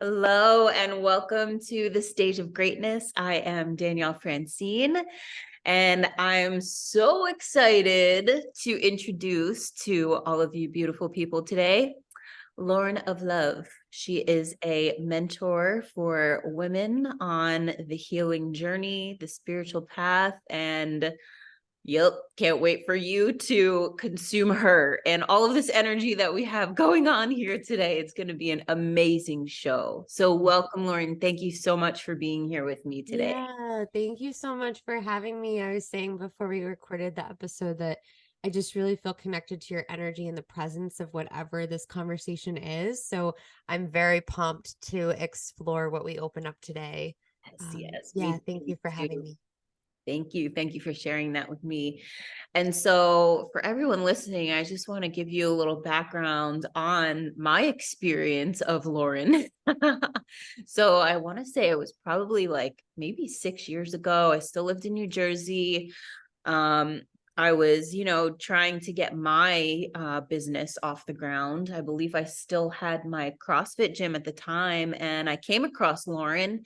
Hello and welcome to the Stage of Greatness. I am Danielle Francine, and I'm so excited to introduce to all of you beautiful people today, Lauren of Love. She is a mentor for women on the healing journey, the spiritual path, and yep, can't wait for you to consume her and all of this energy that we have going on here today. It's going to be an amazing show. So, welcome, Lauren. Thank you so much for being here with me today. Yeah, thank you so much for having me. I was saying before we recorded the episode that I just really feel connected to your energy and the presence of whatever this conversation is. So I'm very pumped to explore what we open up today. Yes, yes, Yeah, me thank you for having too. me. Thank you. Thank you for sharing that with me. And so, for everyone listening, I just want to give you a little background on my experience of Lauren. So, I want to say it was probably like maybe 6 years ago. I still lived in New Jersey. Um, I was, trying to get my business off the ground. I believe I still had my CrossFit gym at the time, and I came across Lauren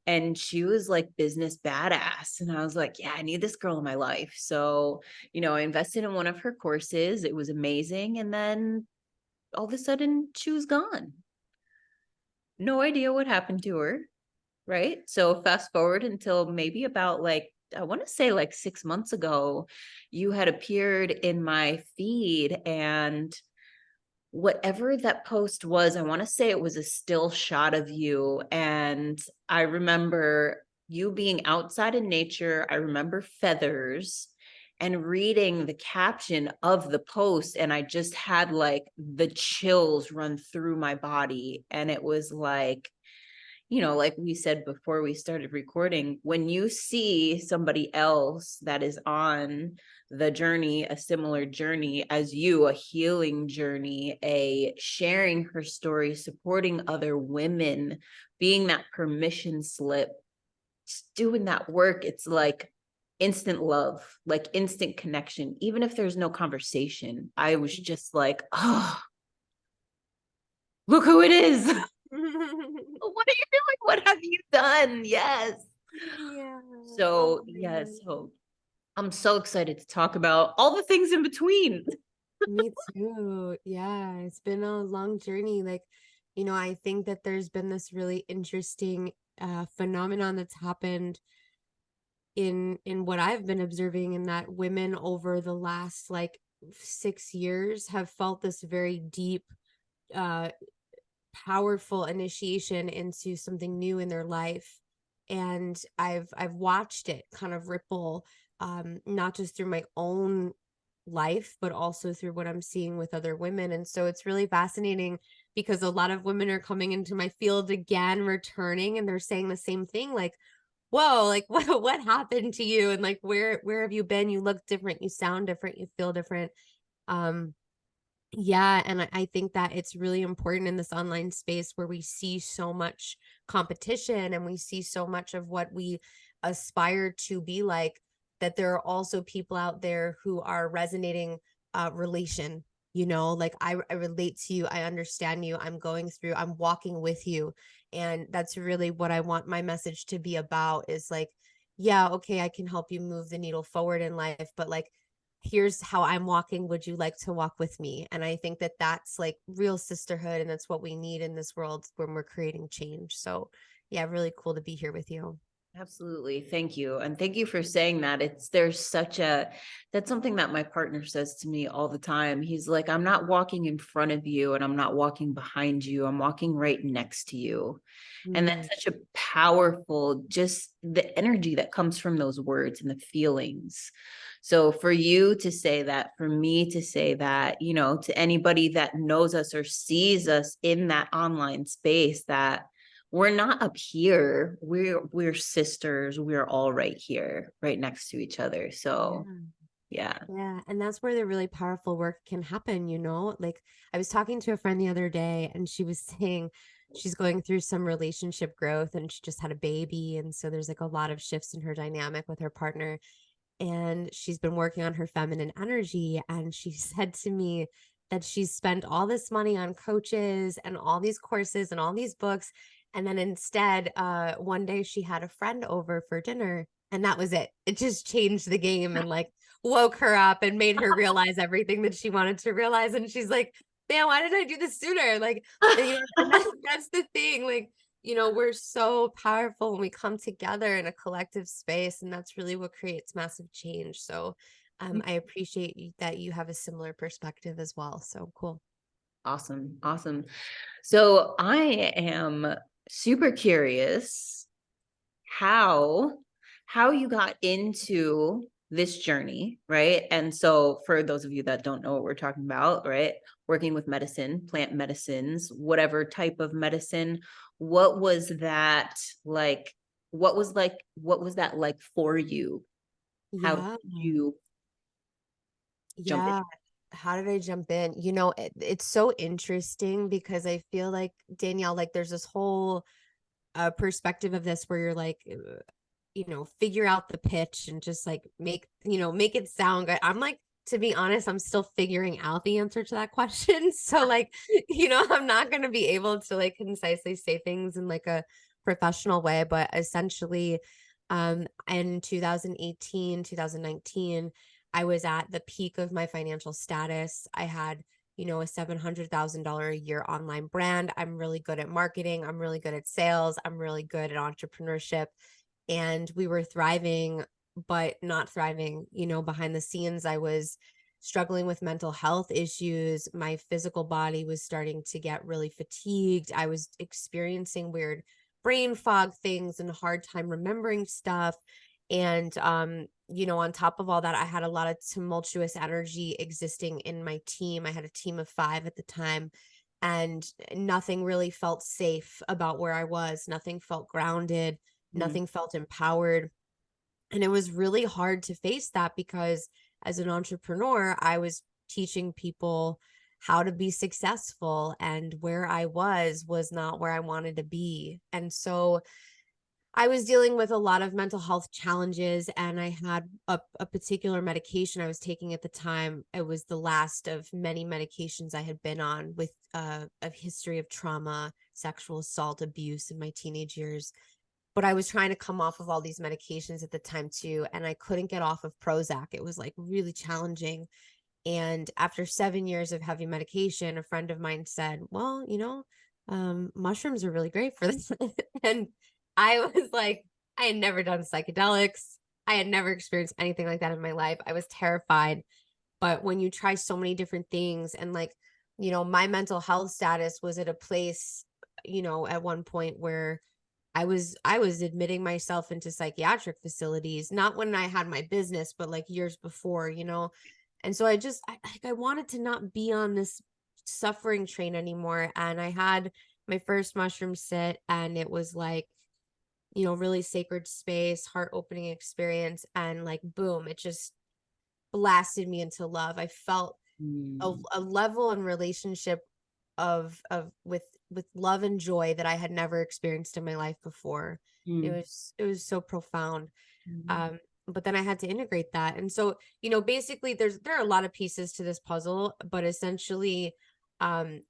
and she was like business badass. And I was like, yeah, I need this girl in my life. So, I invested in one of her courses. It was amazing. And then all of a sudden she was gone. No idea what happened to her. Right. So fast forward until maybe about like, I want to say like 6 months ago, you had appeared in my feed, and whatever that post was, I want to say it was a still shot of you. And I remember you being outside in nature. I remember feathers and reading the caption of the post. And I just had like the chills run through my body. And it was like, like we said before we started recording, when you see somebody else that is on the journey, a similar journey as you, a healing journey, a sharing her story, supporting other women, being that permission slip, just doing that work, it's like instant love, like instant connection. Even if there's no conversation, I was just like, oh, look who it is. What are you doing? What have you done? Yes. Yeah. Oh So, my yes. God. So, I'm so excited to talk about all the things in between. Me too. Yeah, it's been a long journey. I think that there's been this really interesting phenomenon that's happened in what I've been observing, in that women over the last like 6 years have felt this very deep uh powerful initiation into something new in their life. And I've watched it kind of ripple, not just through my own life but also through what I'm seeing with other women. And so it's really fascinating because a lot of women are coming into my field again, returning, and they're saying the same thing, like, whoa, like what happened to you, and like where have you been? You look different, you sound different, you feel different. um yeah, and I think that it's really important in this online space where we see so much competition and we see so much of what we aspire to be like, that there are also people out there who are resonating relation. Like I relate to you, I understand you, I'm going through, I'm walking with you. And that's really what I want my message to be about, is like, yeah, okay, I can help you move the needle forward in life, but like, here's how I'm walking. Would you like to walk with me? And I think that that's like real sisterhood. And that's what we need in this world when we're creating change. So, yeah, really cool to be here with you. Absolutely. Thank you. And thank you for saying that. There's such a, that's something that my partner says to me all the time. He's like, I'm not walking in front of you and I'm not walking behind you. I'm walking right next to you. And Mm, that's such a powerful, just the energy that comes from those words and the feelings. So for you to say that, for me to say that, to anybody that knows us or sees us in that online space, that we're not up here. We're sisters. We're all right here, right next to each other. So yeah. yeah. Yeah. And that's where the really powerful work can happen. Like, I was talking to a friend the other day and she was saying she's going through some relationship growth and she just had a baby. And so there's like a lot of shifts in her dynamic with her partner. And she's been working on her feminine energy. And she said to me that she's spent all this money on coaches and all these courses and all these books. And then instead, one day she had a friend over for dinner, and that was it. It just changed the game and like woke her up and made her realize everything that she wanted to realize. And she's like, man, why did I do this sooner? Like, and, you know, and that's the thing. Like, you know, we're so powerful when we come together in a collective space, and that's really what creates massive change. So I appreciate that you have a similar perspective as well. So cool. Awesome. Awesome. So I am super curious how you got into this journey, right? And so for those of you that don't know what we're talking about, right? Working with medicine, plant medicines, whatever type of medicine, what was that like? What was that like for you? How did Yeah. you jump in? Yeah. How did I jump in? You know, it's so interesting because I feel like Danielle, like there's this whole perspective of this where you're like, you know, figure out the pitch and just like make, you know, make it sound good. I'm like, to be honest, I'm still figuring out the answer to that question. So like, you know, I'm not going to be able to like concisely say things in like a professional way, but essentially in 2018, 2019, I was at the peak of my financial status. I had, you know, a $700,000 a year online brand. I'm really good at marketing. I'm really good at sales. I'm really good at entrepreneurship. And we were thriving, but not thriving, you know, behind the scenes. I was struggling with mental health issues. My physical body was starting to get really fatigued. I was experiencing weird brain fog things and a hard time remembering stuff. And you know, on top of all that, I had a lot of tumultuous energy existing in my team. I had a team of 5 at the time, and nothing really felt safe about where I was. Nothing felt grounded. Mm, Nothing felt empowered. And it was really hard to face that because as an entrepreneur, I was teaching people how to be successful, and where I was not where I wanted to be. And so I was dealing with a lot of mental health challenges, and I had a particular medication I was taking at the time. It was the last of many medications I had been on with a history of trauma, sexual assault, abuse in my teenage years. But I was trying to come off of all these medications at the time too, and I couldn't get off of Prozac. It was like really challenging. And after 7 years of heavy medication, a friend of mine said, well, you know, mushrooms are really great for this. And I was like, I had never done psychedelics. I had never experienced anything like that in my life. I was terrified. But when you try so many different things, and like, you know, my mental health status was at a place, you know, at one point where I was admitting myself into psychiatric facilities, not when I had my business, but like years before, you know. And so I wanted to not be on this suffering train anymore. And I had my first mushroom sit, and it was like, you know, really sacred space, heart opening experience. And like, boom, it just blasted me into love. I felt mm, a level and relationship of with love and joy that I had never experienced in my life before. mm, It was so profound. mm, Um, but then I had to integrate that. And so, you know, basically there are a lot of pieces to this puzzle, but essentially um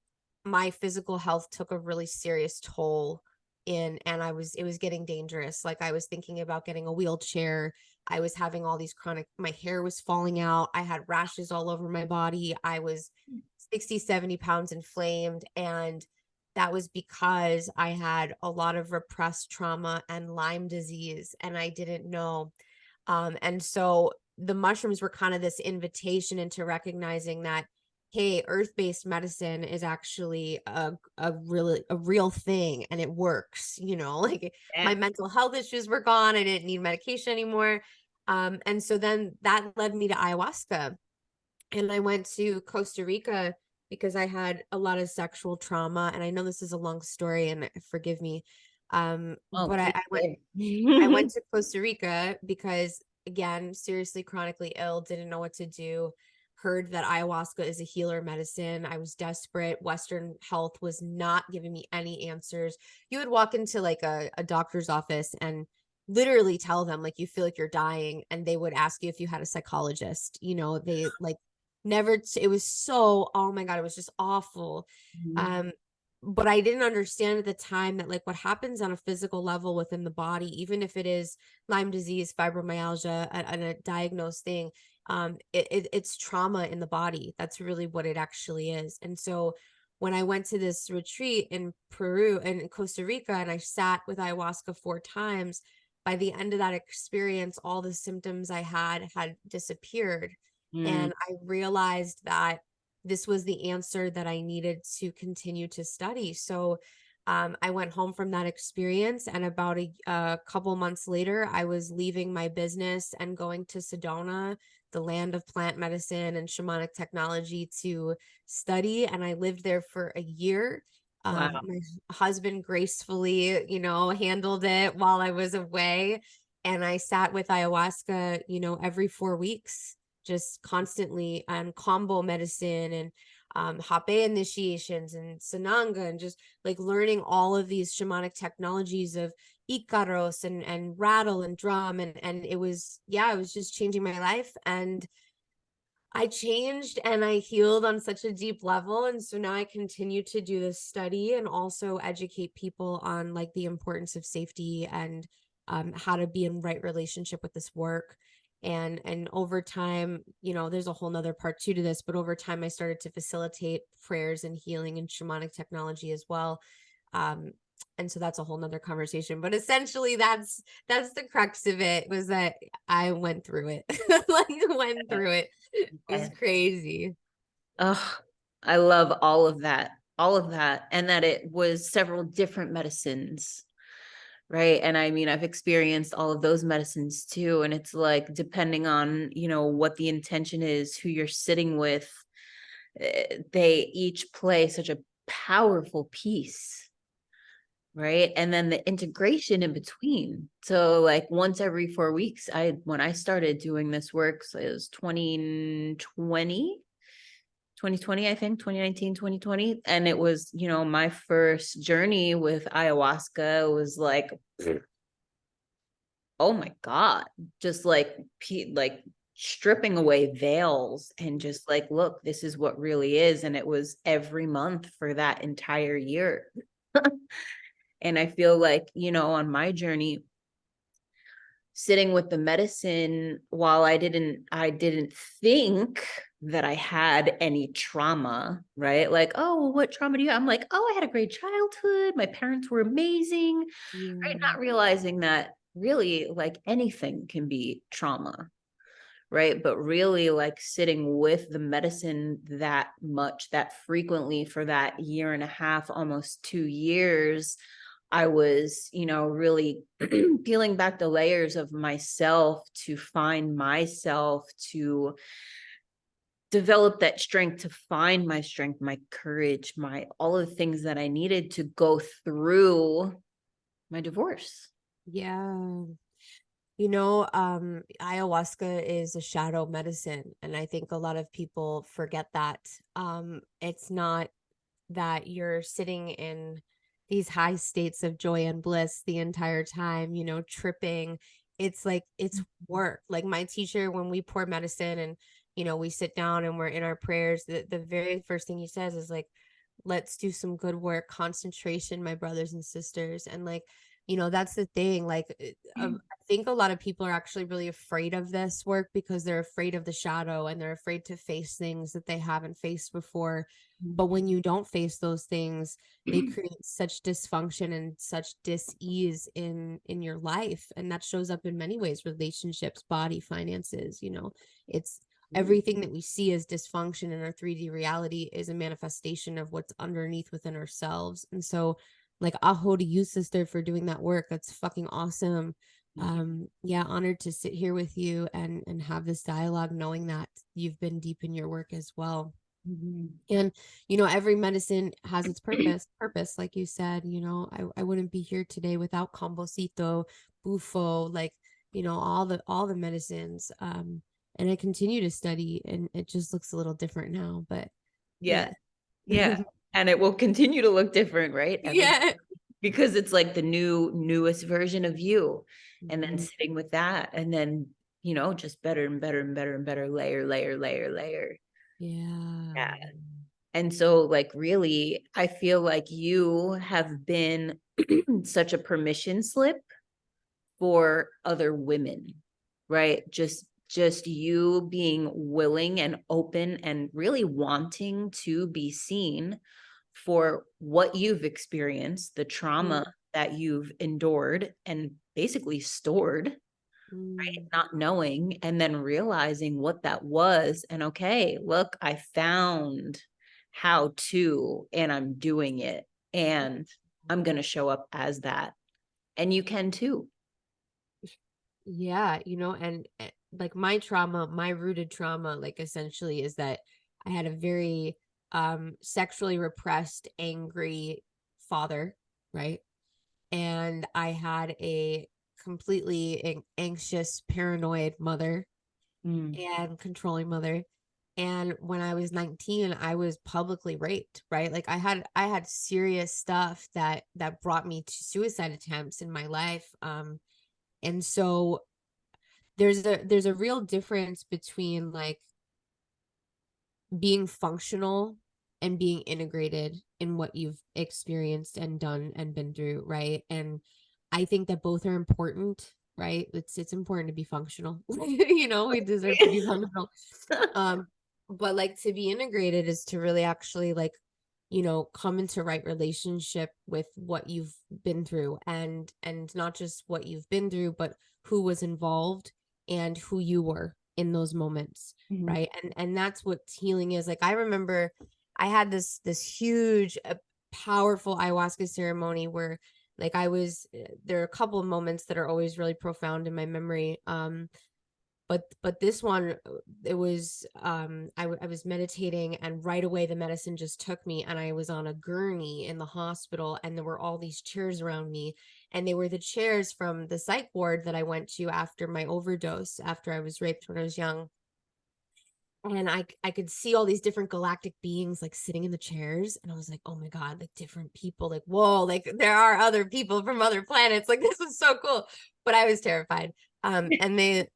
my physical health took a really serious toll in, and it was getting dangerous. Like I was thinking about getting a wheelchair. I was having all these chronic, my hair was falling out. I had rashes all over my body. I was 60, 70 pounds inflamed. And that was because I had a lot of repressed trauma and Lyme disease, and I didn't know. And so the mushrooms were kind of this invitation into recognizing that, hey, earth-based medicine is actually a real thing, and it works, you know, like my yeah. mental health issues were gone. I didn't need medication anymore. And so then that led me to ayahuasca, and I went to Costa Rica because I had a lot of sexual trauma. And I know this is a long story, and forgive me. Oh, But please I went do. to Costa Rica because, again, seriously chronically ill, didn't know what to do. Heard that ayahuasca is a healer medicine. I was desperate. Western health was not giving me any answers. You would walk into like a doctor's office and literally tell them like you feel like you're dying, and they would ask you if you had a psychologist. You know, they like never, it was so, oh my God, it was just awful. Mhm. Um, but I didn't understand at the time that like what happens on a physical level within the body, even if it is Lyme disease, fibromyalgia, and a diagnosed thing, it's trauma in the body. That's really what it actually is. And so when I went to this retreat in Peru and Costa Rica, and I sat with ayahuasca 4 times, by the end of that experience, all the symptoms I had disappeared. Mm. And I realized that this was the answer that I needed to continue to study. So I went home from that experience, and about a couple months later, I was leaving my business and going to Sedona, the land of plant medicine and shamanic technology, to study. And I lived there for a year. Wow. My husband gracefully, handled it while I was away. And I sat with ayahuasca, every 4 weeks, just constantly, and combo medicine, and hape initiations and sananga, and just like learning all of these shamanic technologies of Icaros and rattle and drum. And it was, yeah, it was just changing my life. And I changed and I healed on such a deep level. And so now I continue to do this study and also educate people on like the importance of safety, and how to be in right relationship with this work. And over time, there's a whole nother part two to this, but over time I started to facilitate prayers and healing and shamanic technology as well. Um, and so that's a whole nother conversation. But essentially that's the crux of it, was that I went through it. Like went through it. It was Yes. crazy. Oh, I love all of that. All of that. And that it was several different medicines. Right. And I mean, I've experienced all of those medicines too. And it's like, depending on, what the intention is, who you're sitting with, they each play such a powerful piece. Right. And then the integration in between. So like once every 4 weeks, when I started doing this work, so it was 2020, I think, 2019, 2020. And it was, my first journey with ayahuasca was like, oh my God, just like stripping away veils and just like, look, this is what really is. And it was every month for that entire year. And I feel like, on my journey, sitting with the medicine, while I didn't think that I had any trauma, right? Like, oh, well, what trauma do you have? I'm like, oh, I had a great childhood. My parents were amazing, right? Yeah. Not realizing that really like anything can be trauma, right? But really like sitting with the medicine that much, that frequently, for that year and a half, almost 2 years, I was, really peeling back the layers of myself to find myself, to develop that strength, to find my strength, my courage, my all of the things that I needed to go through my divorce. Yeah. Ayahuasca is a shadow medicine, and I think a lot of people forget that. It's not that you're sitting in these high states of joy and bliss the entire time, tripping. It's like it's work. Like my teacher, when we pour medicine and we sit down and we're in our prayers, the very first thing he says is like, let's do some good work, concentration, my brothers and sisters. And like, that's the thing. Like, I think a lot of people are actually really afraid of this work because they're afraid of the shadow, and they're afraid to face things that they haven't faced before. But when you don't face those things, they create such dysfunction and such dis-ease in your life. And that shows up in many ways: relationships, body, finances. It's everything that we see as dysfunction in our 3D reality is a manifestation of what's underneath within ourselves. And so, like, aho to you, sister, for doing that work. That's fucking awesome. Yeah, honored to sit here with you and have this dialogue, knowing that you've been deep in your work as well. Mhm. And every medicine has its purpose, like you said. I wouldn't be here today without Combosito, Bufo, like, all the medicines. And I continue to study, and it just looks a little different now, but Yeah. yeah. Yeah. And it will continue to look different, right? Yeah. Because it's like the newest version of you. And then Mhm. sitting with that, and then, just better and better and better and better, layer, layer, layer, layer. Yeah. Yeah. And so, like, really, I feel like you have been such a permission slip for other women, right? Just you being willing and open and really wanting to be seen for what you've experienced, the trauma that you've endured and basically stored, Mm. not knowing, and then realizing what that was. And okay, look, I found how to, and I'm doing it, and I'm going to show up as that. And you can too. Yeah, and like my trauma, my rooted trauma, like essentially is that I had a very sexually repressed, angry father, right? And I had a completely anxious, paranoid mother Mm. and controlling mother. And when I was 19, I was publicly raped, right? Like I had serious stuff that brought me to suicide attempts in my life. And so there's a real difference between like being functional and being integrated in what you've experienced and done and been through, right? And I think that both are important, right? It's important to be functional. We deserve to be functional. Um, but like to be integrated is to really actually like, come into right relationship with what you've been through, and not just what you've been through, but who was involved and who you were in those moments, Mhm. right? And that's what healing is. Like I remember I had this huge powerful ayahuasca ceremony where like there are a couple of moments that are always really profound in my memory. But this one, it was I was meditating, and right away the medicine just took me, and I was on a gurney in the hospital, and there were all these chairs around me, and they were the chairs from the psych ward that I went to after my overdose, after I was raped when I was young. And I could see all these different galactic beings like sitting in the chairs, and I was like, oh my god, like different people, like whoa, like there are other people from other planets, like this is so cool. But I was terrified. And they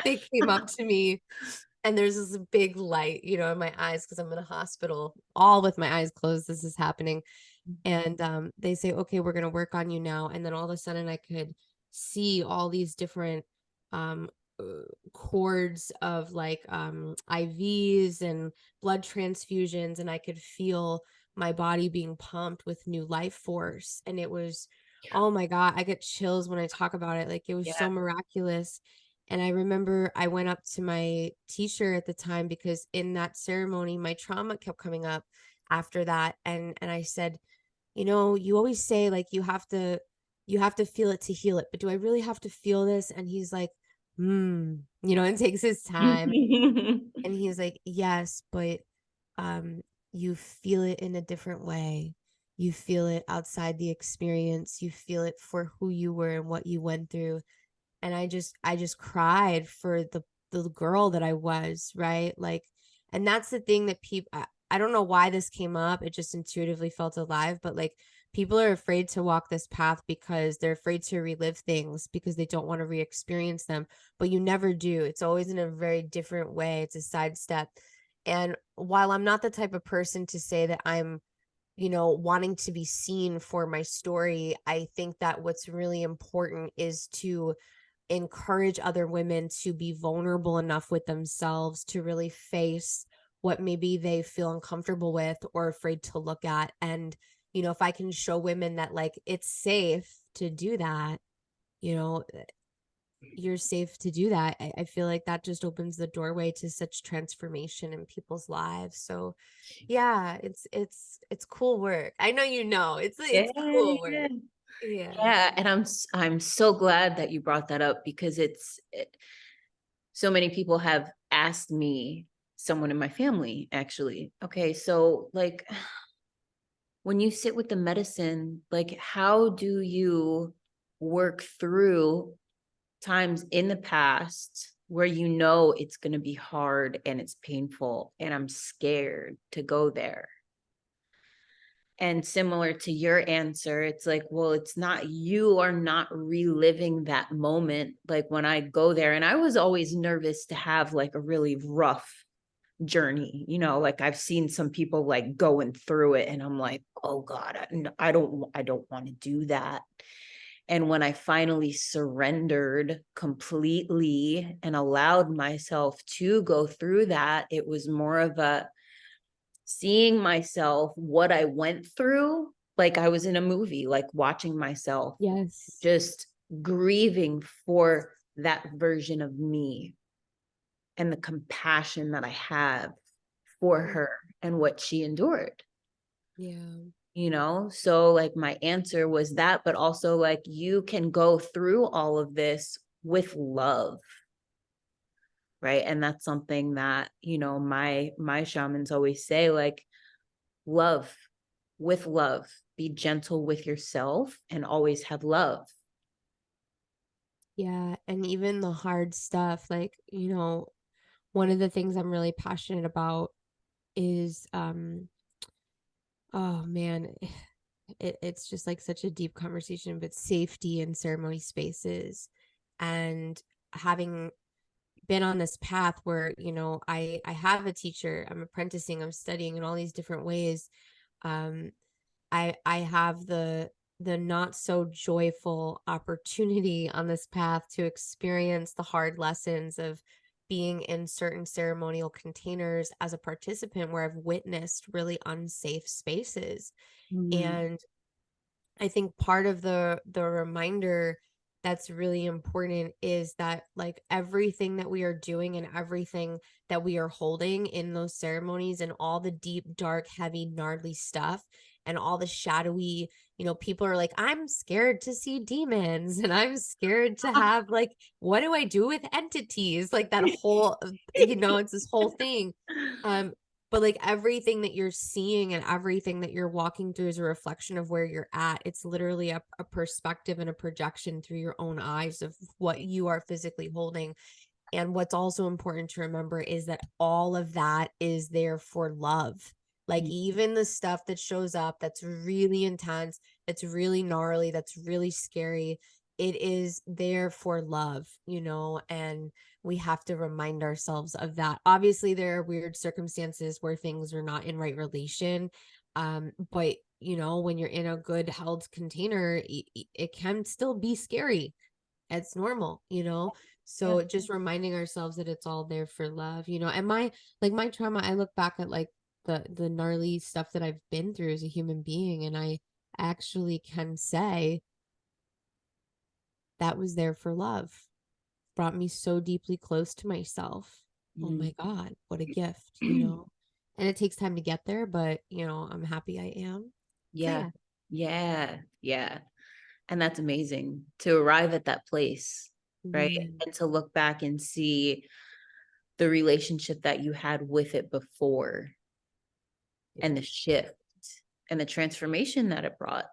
they came up to me, and there's this big light, in my eyes, because I'm in a hospital, all with my eyes closed. This is happening. And they say, okay, we're going to work on you now. And then all of a sudden I could see all these different um uh, cords of like IVs and blood transfusions, and I could feel my body being pumped with new life force. And it was, oh my god, I get chills when I talk about it. Like it was Yeah. so miraculous. And I remember I went up to my teacher at the time, because in that ceremony my trauma kept coming up after that. And I said, you always say like you have to feel it to heal it, but do I really have to feel this? And he's like, and takes his time. And he's like, yes, but um you feel it in a different way. You feel it outside the experience. You feel it for who you were and what you went through. And I just cried for the girl that I was, right? Like, and that's the thing that people, I don't know why this came up. It just intuitively felt alive, but like people are afraid to walk this path because they're afraid to relive things, because they don't want to re-experience them. But you never do. It's always in a very different way. It's a sidestep. And while I'm not the type of person to say that I'm wanting to be seen for my story, I think that what's really important is to encourage other women to be vulnerable enough with themselves to really face what maybe they feel uncomfortable with or afraid to look at. And if I can show women that like it's safe to do that, you know you're safe to do that, I feel like that just opens the doorway to such transformation in people's lives. So yeah, it's cool work. I know, Yeah, it's cool yeah, work. Yeah. yeah. And I'm so glad that you brought that up, because so many people have asked me, someone in my family actually, okay, so like when you sit with the medicine, like how do you work through times in the past where it's going to be hard and it's painful and I'm scared to go there? And similar to your answer, it's like, well, it's not, you are not reliving that moment. Like when I go there, and I was always nervous to have like a really rough journey. Like I've seen some people like going through it and I'm like, oh God, I don't want to do that. And when I finally surrendered completely and allowed myself to go through that, it was more of a seeing myself, what I went through, like I was in a movie, like watching myself, Yes. just grieving for that version of me and the compassion that I have for her and what she endured. Yeah. So like my answer was that, but also like you can go through all of this with love, right? And that's something that my shamans always say, like, love, with love, be gentle with yourself and always have love. Yeah. And even the hard stuff, like, one of the things I'm really passionate about is oh man, it's just like such a deep conversation, but safety in ceremony spaces. And having been on this path where, I have a teacher, I'm apprenticing, I'm studying in all these different ways. Um, I have the not so joyful opportunity on this path to experience the hard lessons of being in certain ceremonial containers as a participant where I've witnessed really unsafe spaces. Mm. And I think part of the reminder that's really important is that like everything that we are doing and everything that we are holding in those ceremonies and all the deep, dark, heavy, gnarly stuff and all the shadowy, people are like, I'm scared to see demons and I'm scared to have like, what do I do with entities? Like that whole, it's this whole thing. Um, but like everything that you're seeing and everything that you're walking through is a reflection of where you're at. It's literally a perspective and a projection through your own eyes of what you are physically holding. And what's also important to remember is that all of that is there for love. Like even the stuff that shows up that's really intense, that's really gnarly, that's really scary, it is there for love, and we have to remind ourselves of that. Obviously, there are weird circumstances where things are not in right relation. But when you're in a good held container, it can still be scary. It's normal. Yeah. So just reminding ourselves that it's all there for love, and my trauma, I look back at like the gnarly stuff that I've been through as a human being, and I actually can say that was there for love. Brought me so deeply close to myself. Oh Mm. my God, what a gift. And it takes time to get there, but I'm happy I am. So Yeah. yeah. Yeah. Yeah. And that's amazing to arrive at that place, right? Mm, And to look back and see the relationship that you had with it before and yeah. the shift and the transformation that it brought.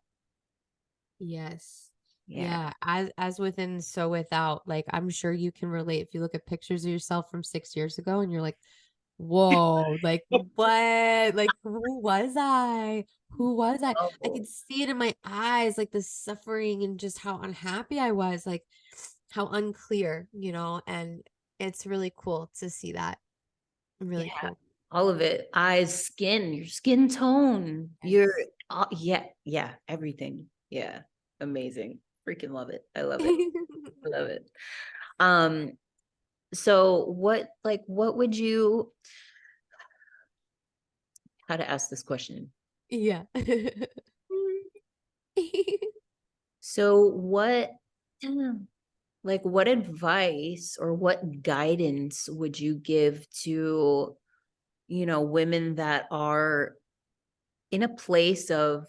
Yes. Yeah. Yeah, as within, so without. Like I'm sure you can relate if you look at pictures of yourself from 6 years ago and you're like, whoa, like what? Like who was I? Who was I? I Oh, could see it in my eyes, like the suffering and just how unhappy I was, like how unclear, and it's really cool to see that. yeah. Really cool. All of it. Eyes, skin, your skin tone, your, Yes. yeah, yeah, everything. Yeah. Amazing. Freaking love it. I love it. I love it. Um, so what would you, how to ask this question? Yeah. So what advice or what guidance would you give to, women that are in a place of,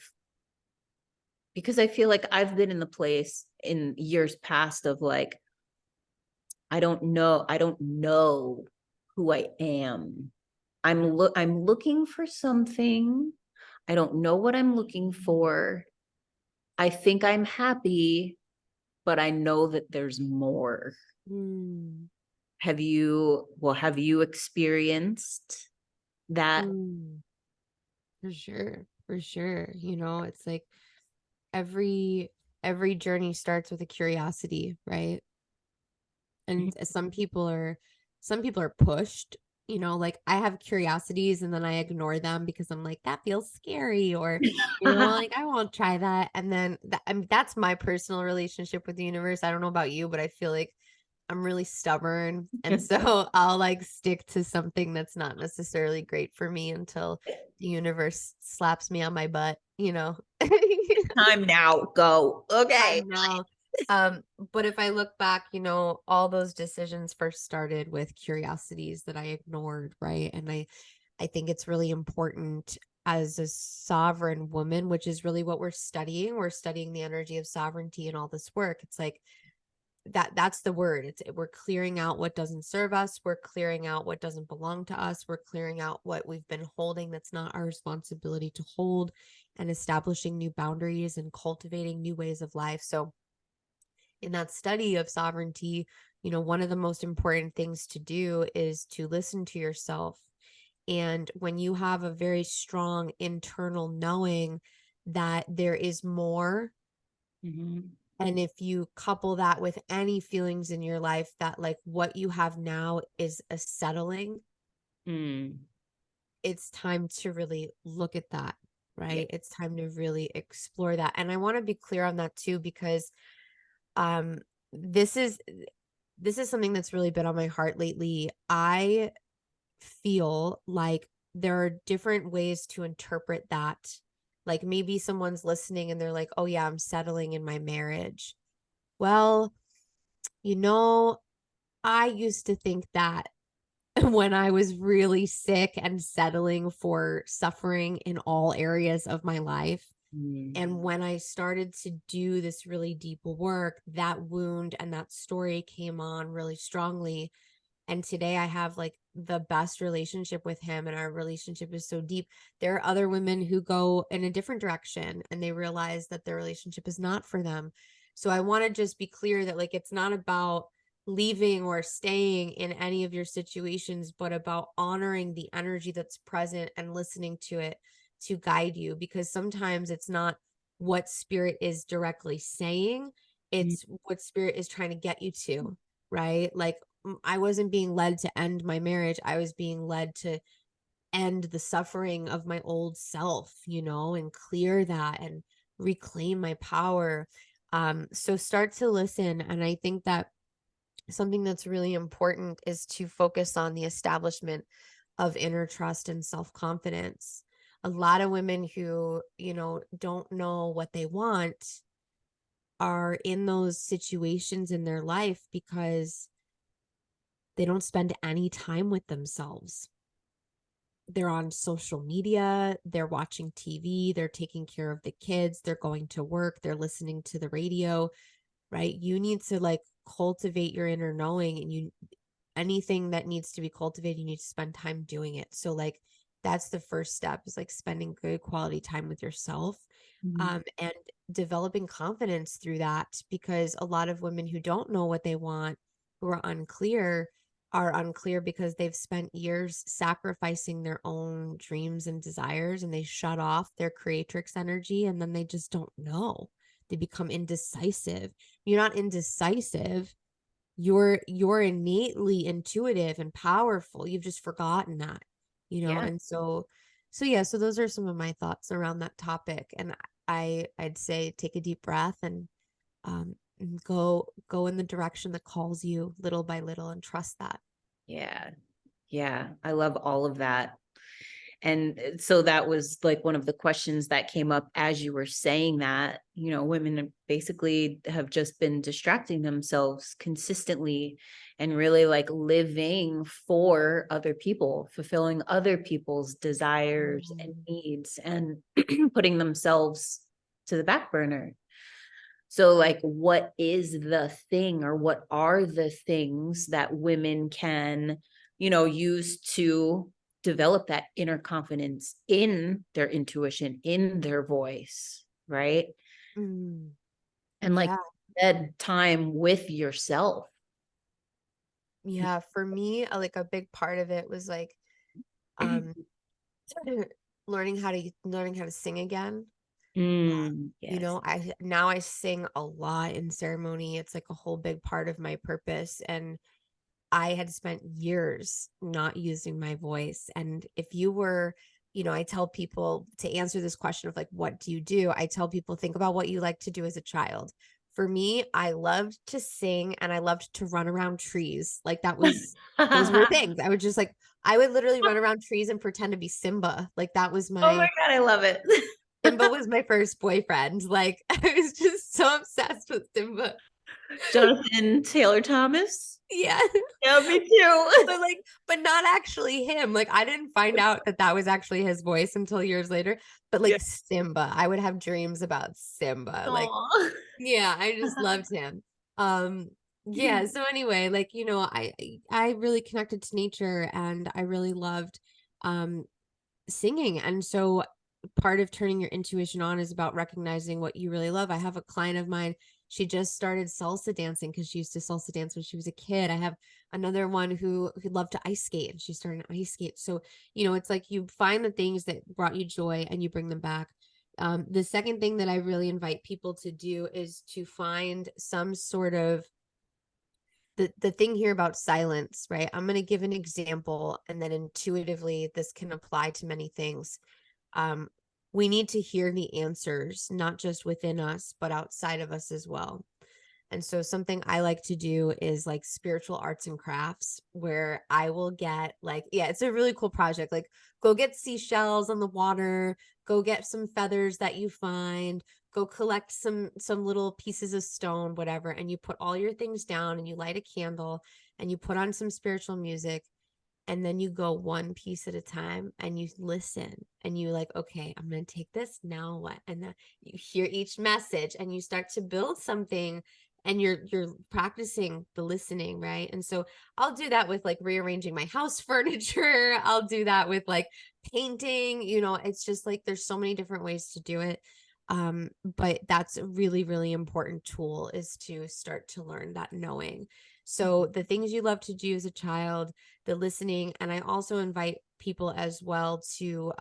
because I feel like I've been in the place in years past of like, I don't know who I am. I'm looking for something. I don't know what I'm looking for. I think I'm happy, but I know that there's more. Mm, Have you experienced that? mm. For sure. For sure. It's like every every journey starts with a curiosity, right? And some people are pushed, like I have curiosities and then I ignore them because I'm like, that feels scary, or, like I won't try that. And then I mean, that's my personal relationship with the universe. I don't know about you, but I feel like I'm really stubborn. And so I'll like stick to something that's not necessarily great for me until the universe slaps me on my butt. Time now, go. Okay. Time now. Um, but if I look back, all those decisions first started with curiosities that I ignored, right? And I think it's really important as a sovereign woman, which is really what we're studying. We're studying the energy of sovereignty and all this work. It's like that's the word. We're clearing out what doesn't serve us. We're clearing out what doesn't belong to us. We're clearing out what we've been holding that's not our responsibility to hold, and establishing new boundaries and cultivating new ways of life. So in that study of sovereignty, one of the most important things to do is to listen to yourself. And when you have a very strong internal knowing that there is more, Mhm. and if you couple that with any feelings in your life that like what you have now is a settling, Mm. it's time to really look at that, Yeah. right? It's time to really explore that. And I want to be clear on that too, because um this is something that's really been on my heart lately. I feel like there are different ways to interpret that. Like maybe someone's listening and they're like, oh, yeah, I'm settling in my marriage. Well, you know, I used to think that when I was really sick and settling for suffering in all areas of my life. Mm. And when I started to do this really deep work, that wound and that story came on really strongly. And today I have like the best relationship with him, and our relationship is so deep. There are other women who go in a different direction and they realize that their relationship is not for them. So I want to just be clear that like it's not about leaving or staying in any of your situations, but about honoring the energy that's present and listening to it to guide you, because sometimes it's not what spirit is directly saying, Mm. it's what spirit is trying to get you to, right? Like I wasn't being led to end my marriage. I was being led to end the suffering of my old self, and clear that and reclaim my power. So start to listen. And I think that something that's really important is to focus on the establishment of inner trust and self confidence. A lot of women who, don't know what they want are in those situations in their life because they don't spend any time with themselves. They're on social media, they're watching TV, they're taking care of the kids, they're going to work, they're listening to the radio, right? You need to like cultivate your inner knowing, and anything that needs to be cultivated, you need to spend time doing it. So like that's the first step, is like spending good quality time with yourself, Mhm. and developing confidence through that, because a lot of women who don't know what they want, who are unclear because they've spent years sacrificing their own dreams and desires, and they shut off their creatrix energy, and then they just don't know. They become indecisive. You're not indecisive, you're innately intuitive and powerful. You've just forgotten that, Yeah. and so yeah, so those are some of my thoughts around that topic. And I'd say take a deep breath, and go in the direction that calls you little by little, and trust that. Yeah. Yeah. I love all of that. And so that was like one of the questions that came up as you were saying that, women basically have just been distracting themselves consistently and really like living for other people, fulfilling other people's desires and Mm. needs, and putting themselves to the back burner. So, like, what is the thing, or what are the things that women can, use to develop that inner confidence in their intuition, in their voice, right? Mm. And like Yeah. spend time with yourself. Yeah, for me, like a big part of it was like um learning how to sing again. Yes. I now I sing a lot in ceremony. It's like a whole big part of my purpose. And I had spent years not using my voice. And if you were, I tell people to answer this question of like, what do you do? I tell people, think about what you like to do as a child. For me, I loved to sing and I loved to run around trees. Like those were things. I would just like, I would literally run around trees and pretend to be Simba. Like that was Oh my my, God, I love it. Simba was my first boyfriend. Like I was just so obsessed with Simba. Jonathan Taylor Thomas. Yeah. Yeah, me too. But not actually him. Like I didn't find out that that was actually his voice until years later. But Yeah. like Simba, I would have dreams about Simba. Like, Aw. yeah, I just loved him. Um, yeah. So anyway, like, I really connected to nature and I really loved um singing. And so part of turning your intuition on is about recognizing what you really love. I have a client of mine, she just started salsa dancing because she used to salsa dance when she was a kid. I have another one who loved to ice skate and she started an ice skate. So, it's like you find the things that brought you joy and you bring them back. The second thing that I really invite people to do is to find some sort of the thing here about silence, right? I'm going to give an example and then intuitively this can apply to many things. um, we need to hear the answers, not just within us, but outside of us as well. And so something I like to do is like spiritual arts and crafts where I will get like, yeah, it's a really cool project. Like go get seashells on the water, go get some feathers that you find, go collect some little pieces of stone, whatever, and you put all your things down and you light a candle and you put on some spiritual music and then you go one piece at a time and you listen and you like, okay, I'm going to take this now what, and then you hear each message and you start to build something and you're practicing the listening, right? And so I'll do that with like rearranging my house furniture. I'll do that with like painting. It's just like there's so many different ways to do it. But that's a really really important tool, is to start to learn that knowing. So the things you love to do as a child, the listening, and I also invite people as well to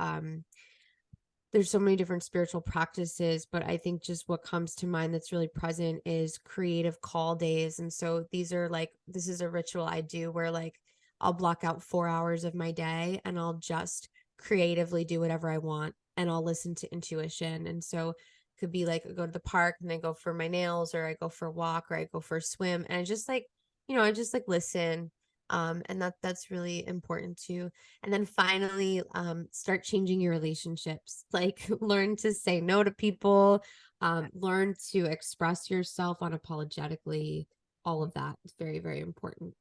there's so many different spiritual practices, but I think just what comes to mind that's really present is creative call days. And so these are like, this is a ritual I do where like I'll block out 4 hours of my day and I'll just creatively do whatever I want and I'll listen to intuition. And so it could be like I go to the park and I go for my nails or I go for a walk or I go for a swim and I just like, I just like listen. And that's really important too. And then finally, start changing your relationships. Like learn to say no to people, learn to express yourself unapologetically. All of that is very, very important.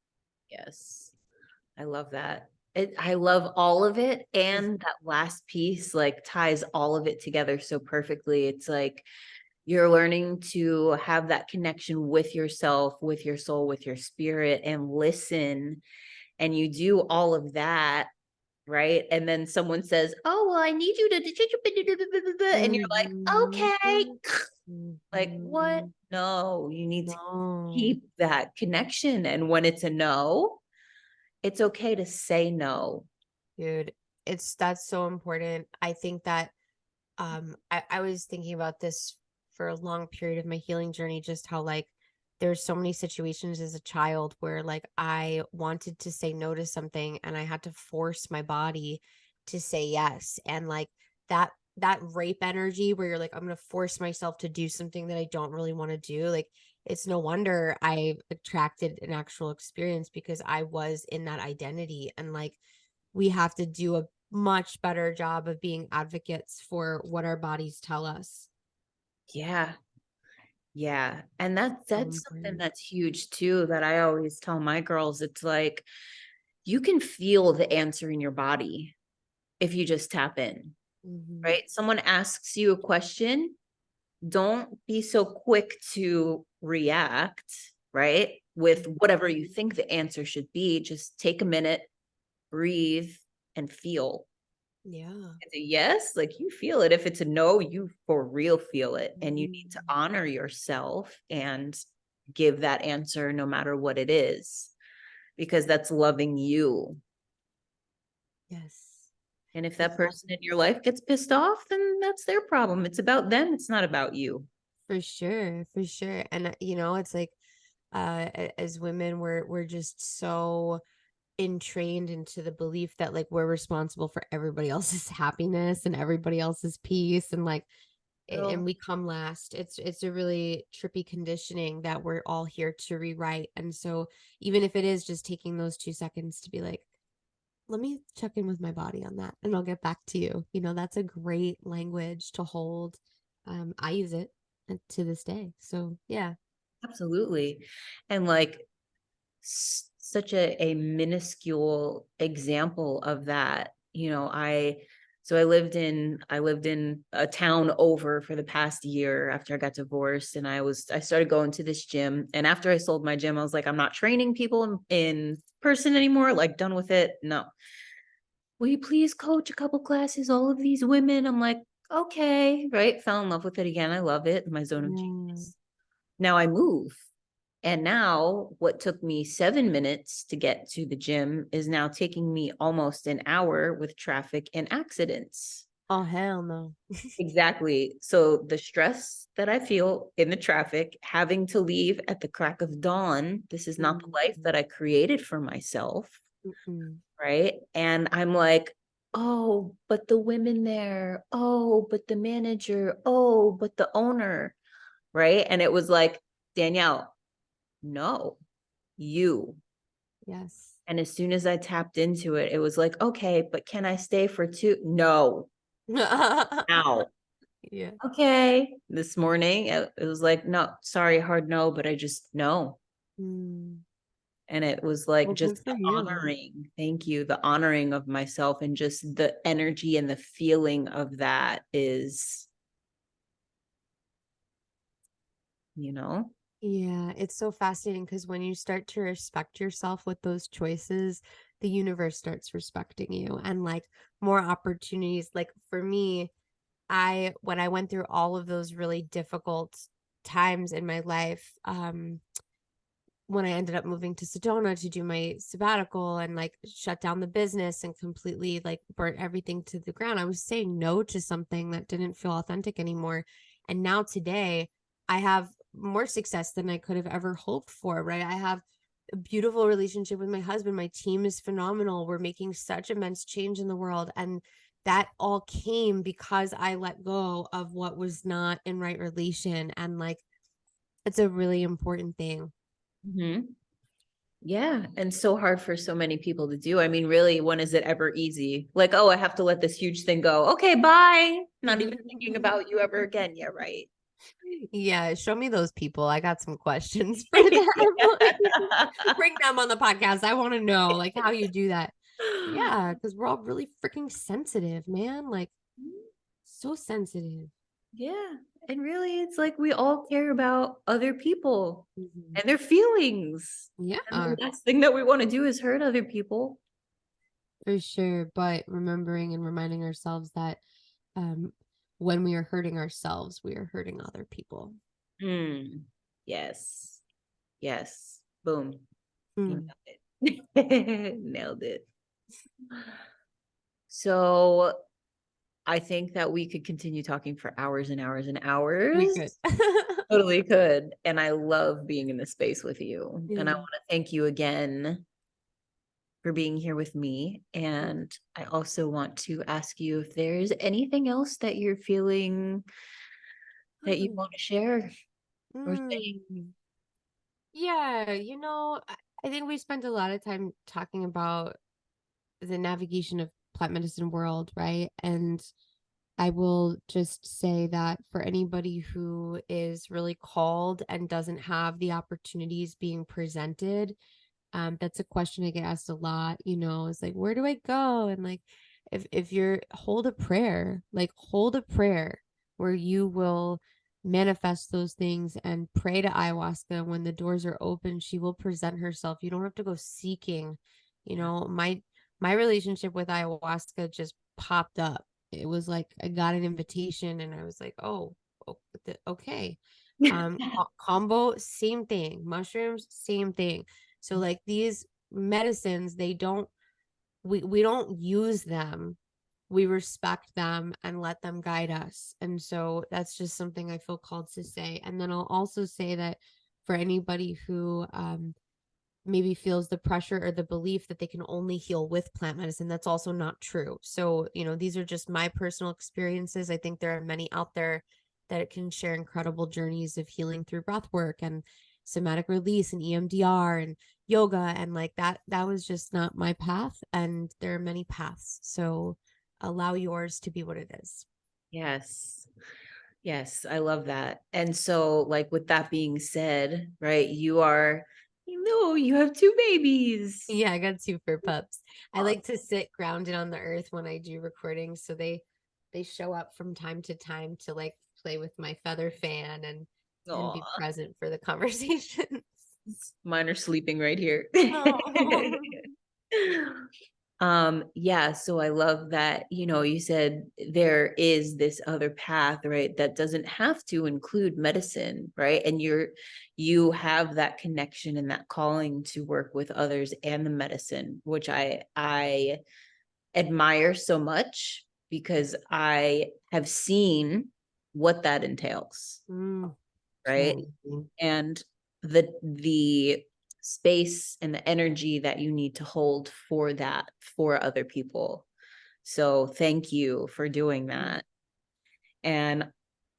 Yes. I love that. I love all of it. And that last piece like ties all of it together so perfectly. It's like you're learning to have that connection with yourself, with your soul, with your spirit, and listen. And you do all of that, right? And then someone says, "Oh, well, I need you to," and you're like, Mhm. "Okay." Like, what? Mhm. No, you need to No, keep that connection. And when it's a no, it's okay to say no. dude, that's so important. I think that I was thinking about this for a long period of my healing journey, just how like there's so many situations as a child where like I wanted to say no to something and I had to force my body to say yes. And like that rape energy where you're like, I'm gonna force myself to do something that I don't really want to do. Like it's no wonder I attracted an actual experience because I was in that identity. And like we have to do a much better job of being advocates for what our bodies tell us. Yeah. Yeah. And So that's something important. that's huge too, that I always tell my girls. It's like you can feel the answer in your body if you just tap in, Mhm. right? Someone asks you a question, don't be so quick to react, right? With whatever you Mhm. think the answer should be. Just take a minute, breathe, and feel. Yeah. It's a yes, like you feel it. If it's a no, you for real feel it. And you need to Mhm. honor yourself and give that answer no matter what it is, because that's loving you. Yes. And if that person in Exactly. your life gets pissed off, then that's their problem. It's about them, it's not about you. For sure. For sure. And it's like As women, we're just so entrained into the belief that like we're responsible for everybody else's happiness and everybody else's peace, and like and Oh, we come last. It's a really trippy conditioning that we're all here to rewrite. And so even if it is just taking those 2 seconds to be like, let me check in with my body on that and I'll get back to you. That's a great language to hold. I use it to this day. So yeah. absolutely. And like such a minuscule example of that. I lived in a town over for the past year after I got divorced, and I started going to this gym, and after I sold my gym I was like, I'm not training people in person anymore, like done with it. No, will you please coach a couple classes, all of these women? I'm like, okay, right, fell in love with it again. I love it, my zone of Yeah. genius. Now I move, and now what took me 7 minutes to get to the gym is now taking me almost an hour with traffic and accidents. Oh, hell no. Exactly. So the stress that I feel in the traffic, having to leave at the crack of dawn, this is not the life Mm-mm. that I created for myself. Mm-mm. Right. And I'm like, oh, but the women there. Oh, but the manager. Oh, but the owner. Right. And it was like, Danielle, no, you. Yes. And as soon as I tapped into it, it was like, okay, but can I stay for two? No, now. Yeah. Okay. This morning, it was like, no, sorry, hard no, but I just no. Mm. And it was like Well, just good for the you. honoring, thank you, the honoring of myself, and just the energy and the feeling of that is, you know? Yeah, it's so fascinating because when you start to respect yourself with those choices, the universe starts respecting you and like more opportunities. Like for me, when I went through all of those really difficult times in my life, when I ended up moving to Sedona to do my sabbatical and like shut down the business and completely like burnt everything to the ground, I was saying no to something that didn't feel authentic anymore. And now today, I have more success than I could have ever hoped for, right? I have a beautiful relationship with my husband. My team is phenomenal. We're making such immense change in the world. And that all came because I let go of what was not in right relation. And like, it's a really important thing. Mhm. Yeah. And so hard for so many people to do. I mean, really, when is it ever easy? Like, oh, I have to let this huge thing go. Okay, bye. Not even thinking about you ever again. Yeah, right. Yeah, show me those people. I got some questions for them. Like, bring them on the podcast. I want to know like how you do that. Yeah, because we're all really freaking sensitive, man. Like so sensitive. Yeah. And really, it's like we all care about other people Mhm. and their feelings. And the Yeah, last thing that we want to do is hurt other people. for sure. But remembering and reminding ourselves that um when we are hurting ourselves, we are hurting other people. Mm. Yes. Yes. Boom. You Mm, nailed it. Nailed it. So I think that we could continue talking for hours and hours and we hours. could. Totally could. And I love being in this space with you. And I Yeah. want to thank you again for being here with me. And I also want to ask you if there's anything else that you're feeling that you want to share or say. Mm. Yeah, I think we spent a lot of time talking about the navigation of plant medicine world, right? And I will just say that for anybody who is really called and doesn't have the opportunities being presented, that's a question I get asked a lot, is like, where do I go? And like, if you're hold a prayer, like hold a prayer where you will manifest those things and pray to ayahuasca. When the doors are open, she will present herself. You don't have to go seeking. My relationship with ayahuasca just popped up. It was like I got an invitation and I was like, oh, okay. Combo, same thing. Mushrooms, same thing. So like these medicines, we don't use them. We respect them and let them guide us. And so that's just something I feel called to say. And then I'll also say that for anybody who maybe feels the pressure or the belief that they can only heal with plant medicine. That's also not true. So, these are just my personal experiences. I think there are many out there that can share incredible journeys of healing through breath work and somatic release and EMDR and yoga. And like that was just not my path. And there are many paths. So allow yours to be what it is. Yes. Yes, I love that. And so, like, with that being said, right, you have two babies. Yeah, I got two fur pups. I Aw. like to sit grounded on the earth when I do recordings, so they show up from time to time to like play with my feather fan and be Aw. present for the conversations. Mine are sleeping right here. Oh. Yeah, so I love that, you said there is this other path, right, that doesn't have to include medicine, right? And you have that connection and that calling to work with others and the medicine, which I admire so much because I have seen what that entails, Mm, right? challenging. And the space and the energy that you need to hold for that for other people. So thank you for doing Mm. that. And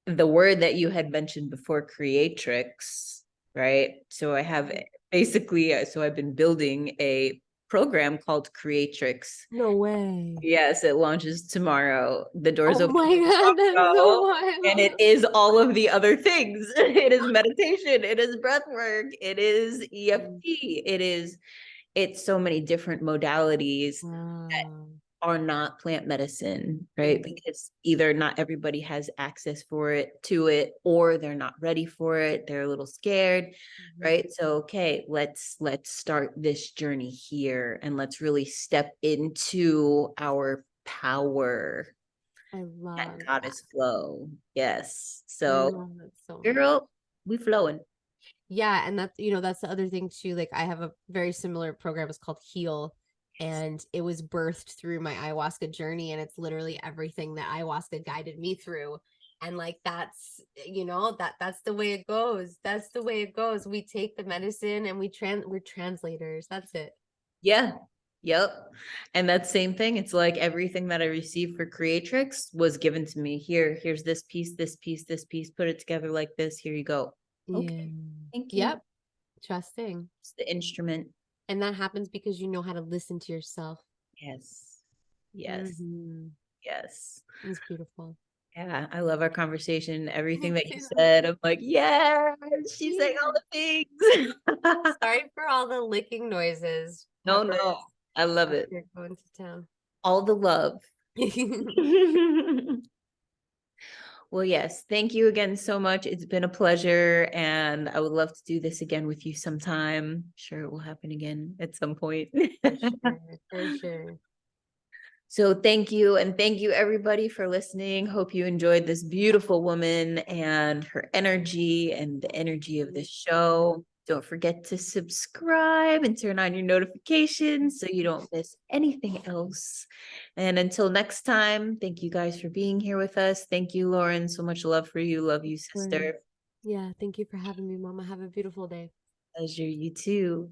the word that you had mentioned before, creatrix, right? So I have basically, so I've been building a program called Creatrix. No way. Yes, it launches tomorrow. The Oh doors open my God, that's so tomorrow, and it wild. is all of the other things. It is meditation, it is breath work, it is Mm. EFT, it's so many different modalities Wow. are not plant medicine, right? Mm. Because either not everybody has access for it to it, or they're not ready for it. They're a little scared, Mhm. right? So, okay, let's start this journey here and let's really step into our power I that love that. goddess flow. Yes. I So, love that so much. girl, we flowing. Yeah, and that's the other thing too. Like I have a very similar program. It's called Heal, and it was birthed through my ayahuasca journey, and it's literally everything that ayahuasca guided me through. And like that's the way it goes. That's the way it goes. We take the medicine and we're translators. That's it. Yeah. Yep. And that same thing. It's like everything that I received for Creatrix was given to me. Here's this piece, this piece, this piece. Put it together like this. Here you go. Okay. Yeah. Thank you. Yep. Trusting. It's the instrument. And that happens because you know how to listen to yourself. Yes. Yes. Mm-hmm. Yes. It's beautiful. Yeah. I love our conversation. Me Everything that you too. said, I'm like, yeah, she's saying all Yeah. the things. Sorry for all the licking noises. No, Pepper no. is I love out it. here going to town. All the love. Well, yes. Thank you again so much. It's been a pleasure, and I would love to do this again with you sometime. Sure, it will happen again at some point. For sure. For sure. So thank you, and thank you everybody for listening. Hope you enjoyed this beautiful woman and her energy and the energy of this show. Don't forget to subscribe and turn on your notifications so you don't miss anything else. And until next time, thank you guys for being here with us. Thank you, Lauren. So much love for you. Love you, Course. sister. Yeah. Thank you for having me, Mama. Have a beautiful day. Pleasure, you too.